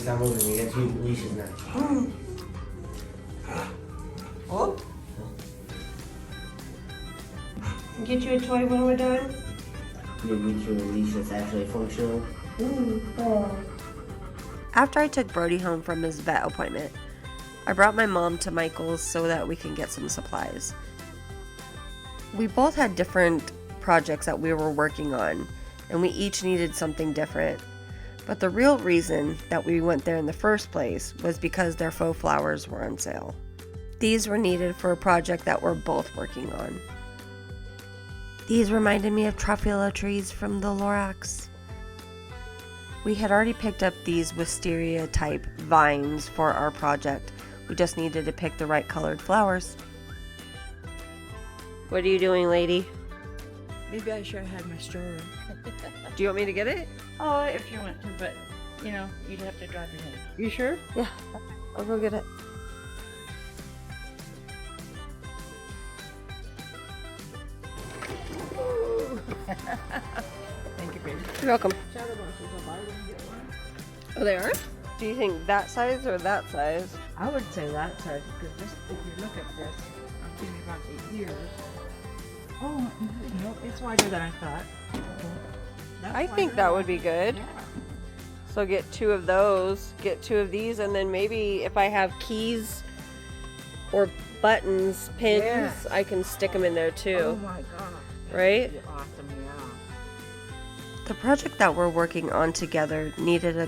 está moving. We got 2 leashes now. Oh. Get you a toy when we're done? We'll get you a leash that's actually functional. After I took Brody home from his vet appointment, I brought my mom to Michael's so that we can get some supplies. We both had different projects that we were working on, and we each needed something different. But the real reason that we went there in the first place was because their faux flowers were on sale. These were needed for a project that we're both working on. These reminded me of Truffula trees from the Lorax. We had already picked up these wisteria type vines for our project. We just needed to pick the right colored flowers. What are you doing, lady? Maybe I should have had my stroller. Do you want me to get it? Oh, if you want to, but you know, you'd have to drive ahead. You sure? Yeah, I'll go get it. Thank you, baby. You're welcome. Chatterboxes, I'll buy one, get one. Oh, they are? Do you think that size or that size? I would say that size, because this, if you look at this, I'll give you about 8 years. Oh, no, it's wider than I thought. That's I think wider that than would be good. Yeah. So get 2 of those, get 2 of these, and then maybe if I have keys or buttons, pins, Yes. I can stick them in there Oh too, my gosh. right? That'd be awesome, yeah. The project that we're working on together needed a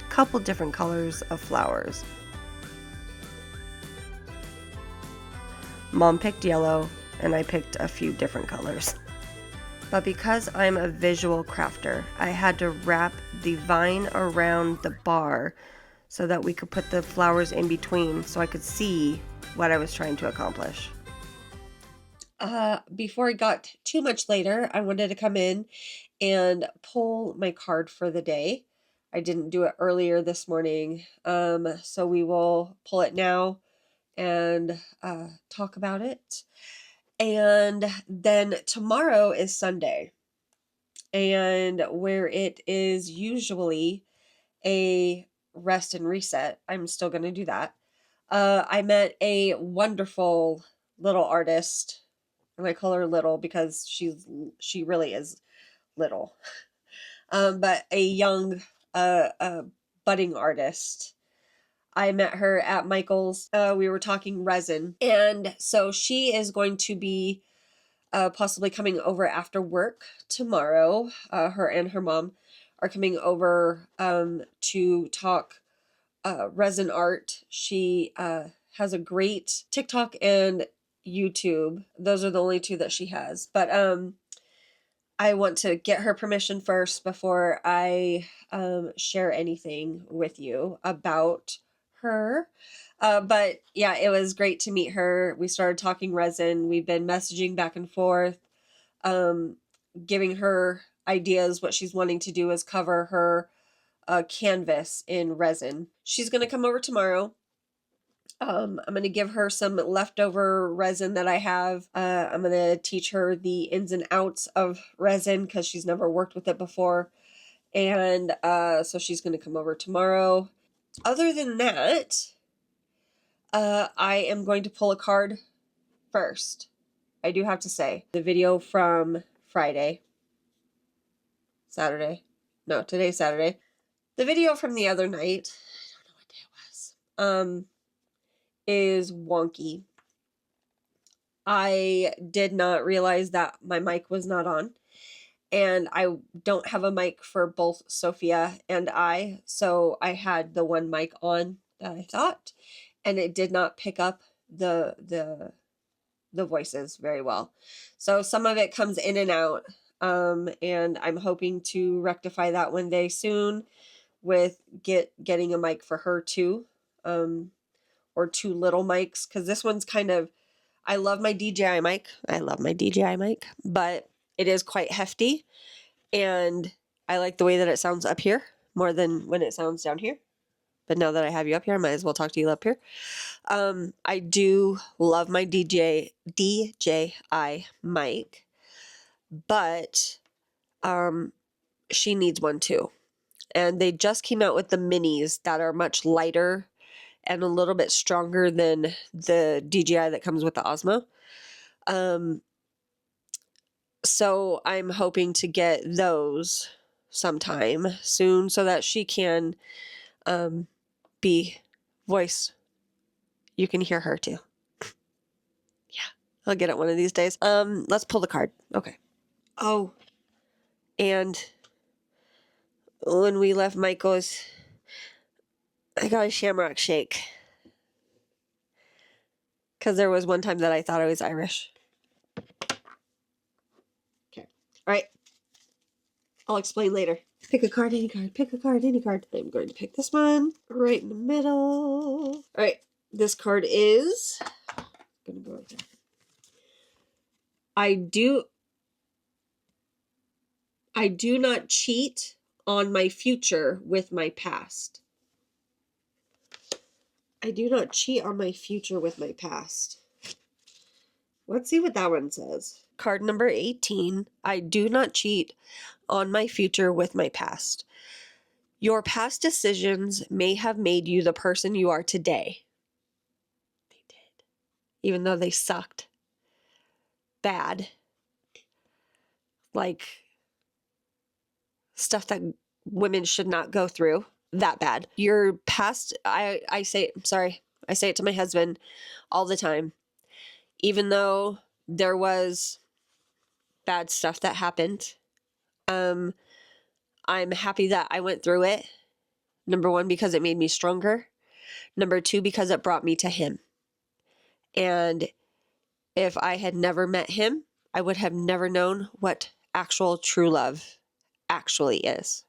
couple different colors of flowers. Mom picked yellow, and I picked a few different colors. But because I'm a visual crafter, I had to wrap the vine around the bar so that we could put the flowers in between so I could see what I was trying to accomplish. Before it got too much later, I wanted to come in and pull my card for the day. I didn't do it earlier this morning, so we will pull it now and talk about it. And then tomorrow is Sunday, and where it is usually a rest and reset, I'm still going to do that. I met a wonderful little artist, and I call her little because she really is little, but a young budding artist. I met her at Michael's. We were talking resin. And so she is going to be possibly coming over after work tomorrow. Her and her mom are coming over to talk resin art. She has a great TikTok and YouTube. Those are the only 2 that she has. But I want to get her permission first before I share anything with you about her. But yeah, it was great to meet her. We started talking resin. We've been messaging back and forth, giving her ideas. What she's wanting to do is cover her canvas in resin. She's going to come over tomorrow. I'm going to give her some leftover resin that I have. I'm going to teach her the ins and outs of resin because she's never worked with it before. And so she's going to come over tomorrow. Other than that, I am going to pull a card first. I do have to say, the video from Saturday. No, today's Saturday. The video from the other night, I don't know what day it was, is wonky. I did not realize that my mic was not on, and I don't have a mic for both Sophia and I, so I had the one mic on that I thought, and it did not pick up the voices very well. So some of it comes in and out, and I'm hoping to rectify that one day soon with getting a mic for her too, or 2 little mics, because this one's kind of, I love my DJI mic. I love my DJI mic, but it is quite hefty, and I like the way that it sounds up here more than when it sounds down here. But now that I have you up here, I might as well talk to you up here. I do love my DJI mic, but she needs one too. And they just came out with the minis that are much lighter and a little bit stronger than the DJI that comes with the Osmo. So I'm hoping to get those sometime soon so that she can be voice. You can hear her too. Yeah, I'll get it one of these days. Let's pull the card. Okay. Oh, and when we left Michael's, I got a shamrock shake. Because there was one time that I thought I was Irish. Okay. All right. I'll explain later. Pick a card, any card. Pick a card, any card. I'm going to pick this one right in the middle. All right. This card is going to go right there. I do not cheat on my future with my past. I do not cheat on my future with my past. Let's see what that one says. Card number 18. I do not cheat on my future with my past. Your past decisions may have made you the person you are today. They did. Even though they sucked. Bad. Like stuff that women should not go through. That bad. Your past, I say it to my husband all the time. Even though there was bad stuff that happened, I'm happy that I went through it. Number one, because it made me stronger. Number two, because it brought me to him. And if I had never met him, I would have never known what actual true love actually is.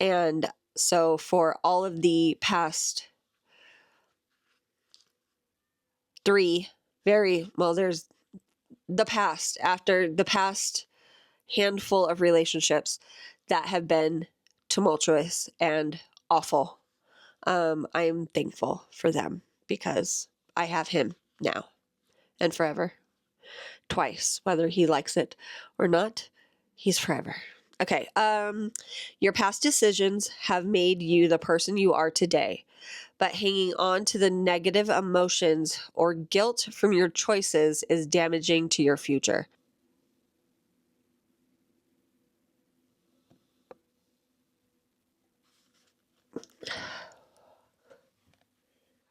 And so for all of the past there's the past, after the past handful of relationships that have been tumultuous and awful. I'm thankful for them because I have him now and forever. Twice, whether he likes it or not, he's forever. Okay. Your past decisions have made you the person you are today, but hanging on to the negative emotions or guilt from your choices is damaging to your future.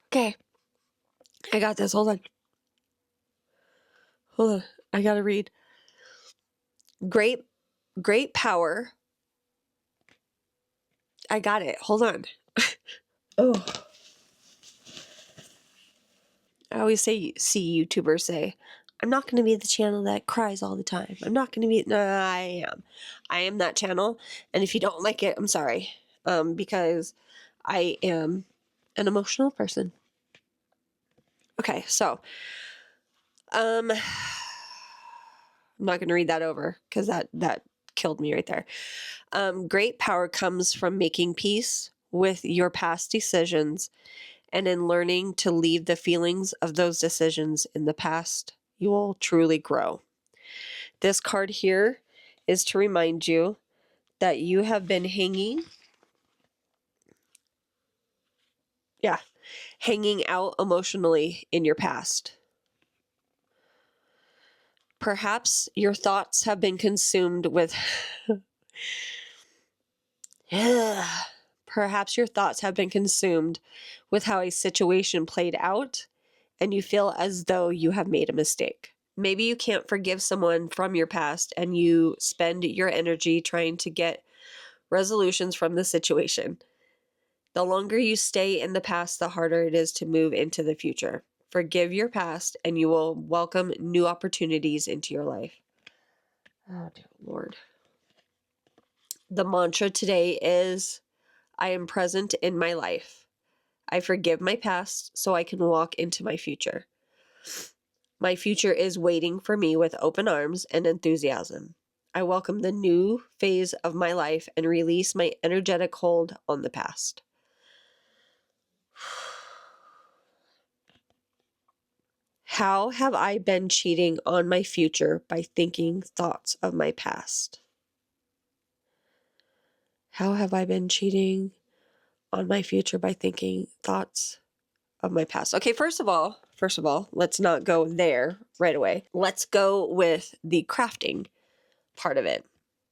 Okay. I got this. Hold on. I gotta read. Great power. I got it. Hold on. Oh. I always see YouTubers say, I'm not going to be the channel that cries all the time. I'm not going to be, no, I am. I am that channel. And if you don't like it, I'm sorry. Because I am an emotional person. Okay, so, I'm not going to read that over because that killed me right there. Great power comes from making peace with your past decisions, and in learning to leave the feelings of those decisions in the past, you will truly grow. This card here is to remind you that you have been hanging out emotionally in your past. Perhaps your thoughts have been consumed with Perhaps your thoughts have been consumed with how a situation played out, and you feel as though you have made a mistake. Maybe you can't forgive someone from your past, and you spend your energy trying to get resolutions from the situation. The longer you stay in the past, the harder it is to move into the future. Forgive your past, and you will welcome new opportunities into your life. Oh, dear Lord. The mantra today is, I am present in my life. I forgive my past so I can walk into my future. My future is waiting for me with open arms and enthusiasm. I welcome the new phase of my life and release my energetic hold on the past. How have I been cheating on my future by thinking thoughts of my past? How have I been cheating on my future by thinking thoughts of my past? Okay, first of all, let's not go there right away. Let's go with the crafting part of it.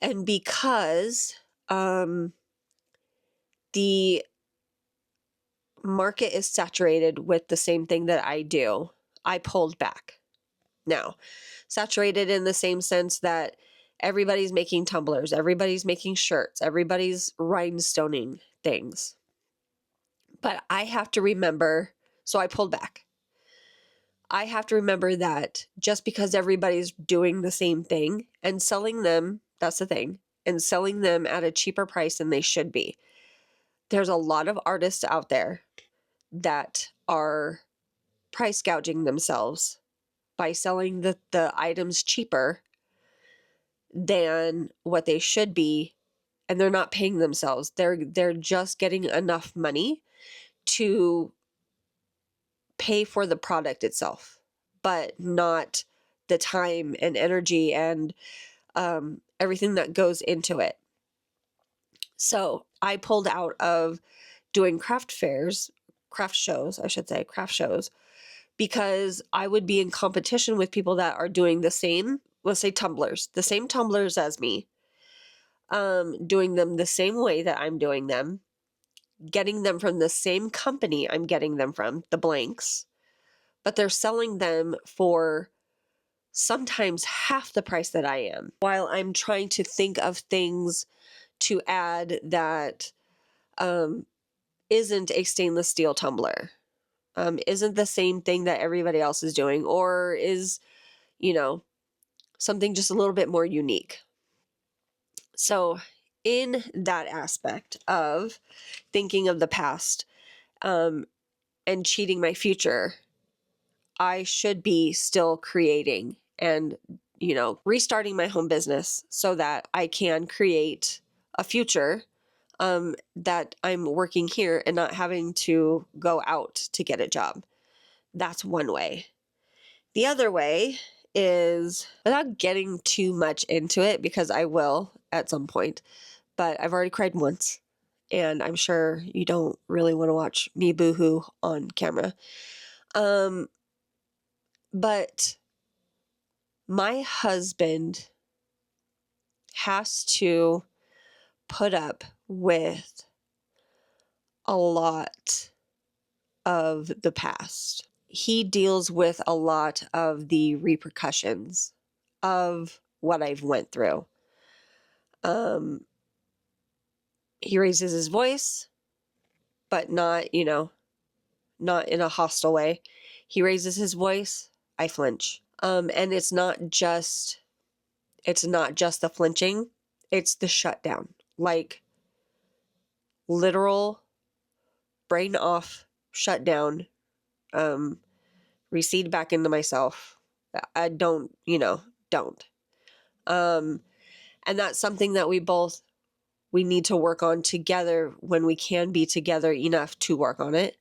And because the market is saturated with the same thing that I do, I pulled back. Now, saturated in the same sense that everybody's making tumblers, everybody's making shirts, everybody's rhinestoning things. But I have to remember, so I pulled back. I have to remember that just because everybody's doing the same thing and selling them, that's the thing, and selling them at a cheaper price than they should be. There's a lot of artists out there that are price gouging themselves by selling the items cheaper than what they should be, and they're not paying themselves. They're just getting enough money to pay for the product itself, but not the time and energy and everything that goes into it. So I pulled out of doing craft shows, because I would be in competition with people that are doing the same, let's say tumblers, the same tumblers as me, doing them the same way that I'm doing them, getting them from the same company I'm getting them from, the blanks, but they're selling them for sometimes half the price that I am, while I'm trying to think of things to add that isn't a stainless steel tumbler, isn't the same thing that everybody else is doing, or is, something just a little bit more unique. So in that aspect of thinking of the past and cheating my future, I should be still creating and, restarting my home business so that I can create a future that I'm working here and not having to go out to get a job. That's one way. The other way is, without getting too much into it, because I will at some point, but I've already cried once, and I'm sure you don't really want to watch me boohoo on camera. But my husband has to put up with a lot of the past. He deals with a lot of the repercussions of what I've went through. He raises his voice, but not in a hostile way. He raises his voice, I flinch. And it's not just the flinching, it's the shutdown. Like, literal brain off, shut down, recede back into myself. I don't. And that's something that we need to work on together when we can be together enough to work on it.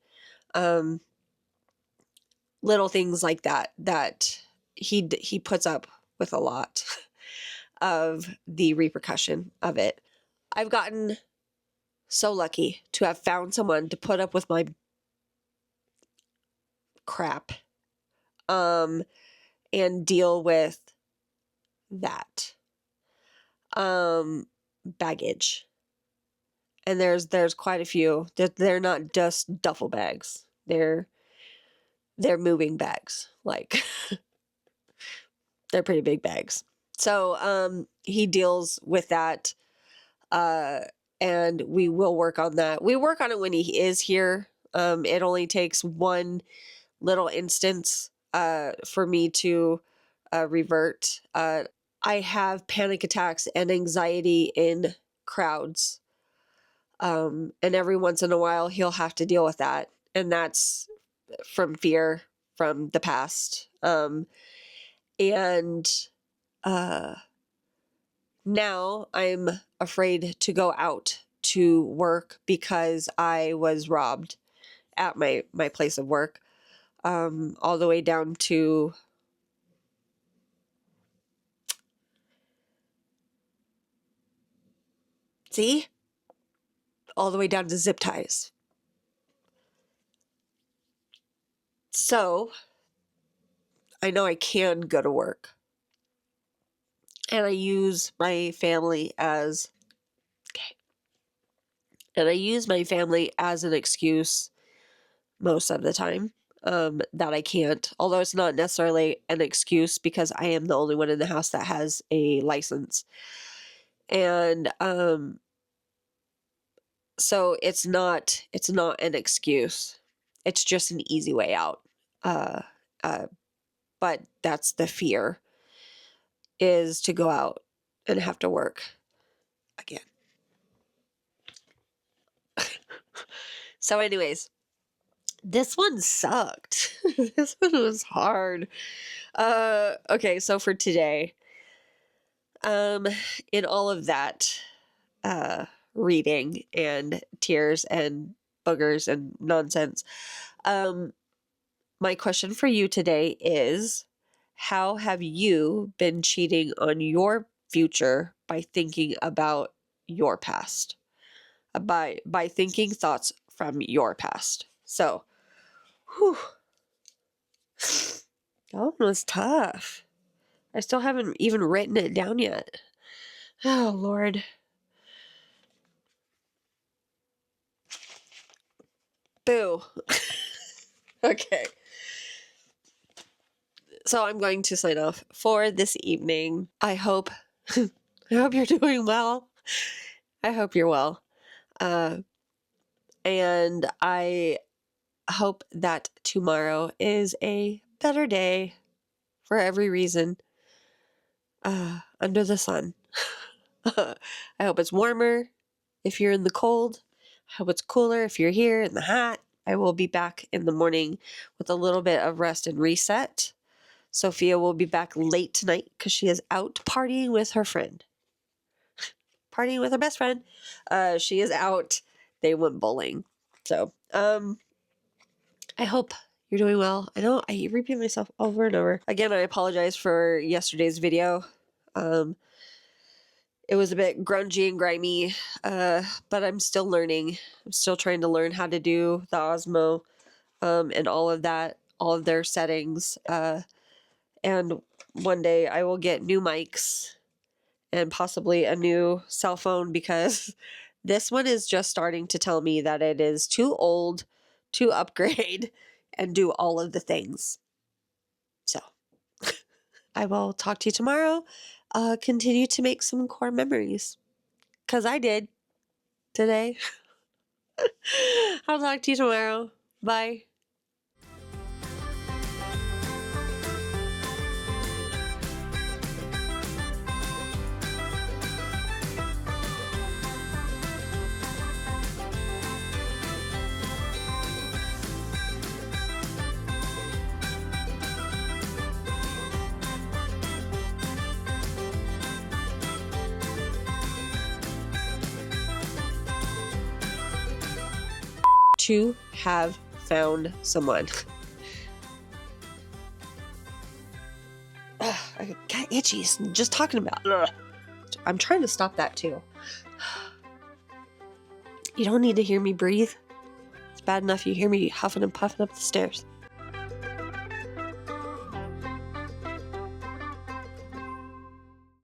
Little things like that he puts up with a lot of the repercussion of it. I've gotten so lucky to have found someone to put up with my crap, and deal with that baggage. And there's quite a few. They're not just duffel bags. They're moving bags. Like, they're pretty big bags. So he deals with that, and we will work on that. We work on it when he is here. It only takes one little instance for me to revert. I have panic attacks and anxiety in crowds. And every once in a while, he'll have to deal with that. And that's from fear from the past. And now I'm afraid to go out to work because I was robbed at my place of work, all the way down to see? all the way down to zip ties. So I know I can go to work. And I use my family as an excuse most of the time that I can't. Although it's not necessarily an excuse because I am the only one in the house that has a license. And so it's not an excuse. It's just an easy way out. But that's the fear, is to go out and have to work again. So anyways, this one sucked. This one was hard. Okay, so for today, in all of that reading and tears and boogers and nonsense, my question for you today is, how have you been cheating on your future by thinking about your past? By thinking thoughts from your past. So, whew. That one was tough. I still haven't even written it down yet. Oh, Lord. Boo. Okay. So I'm going to sign off for this evening. I hope you're doing well. I hope you're well. And I hope that tomorrow is a better day for every reason under the sun. I hope it's warmer if you're in the cold. I hope it's cooler if you're here in the hot. I will be back in the morning with a little bit of rest and reset. Sophia will be back late tonight because she is out partying with her friend. Partying with her best friend. She is out. They went bowling. So, I hope you're doing well. I know I repeat myself over and over. Again, I apologize for yesterday's video. It was a bit grungy and grimy, but I'm still learning. I'm still trying to learn how to do the Osmo and all of that, all of their settings. And one day I will get new mics and possibly a new cell phone, because this one is just starting to tell me that it is too old to upgrade and do all of the things. So I will talk to you tomorrow. Continue to make some core memories, because I did today. I'll talk to you tomorrow. Bye. To have found someone. I got itchy just talking about. Ugh. I'm trying to stop that too. You don't need to hear me breathe. It's bad enough you hear me huffing and puffing up the stairs.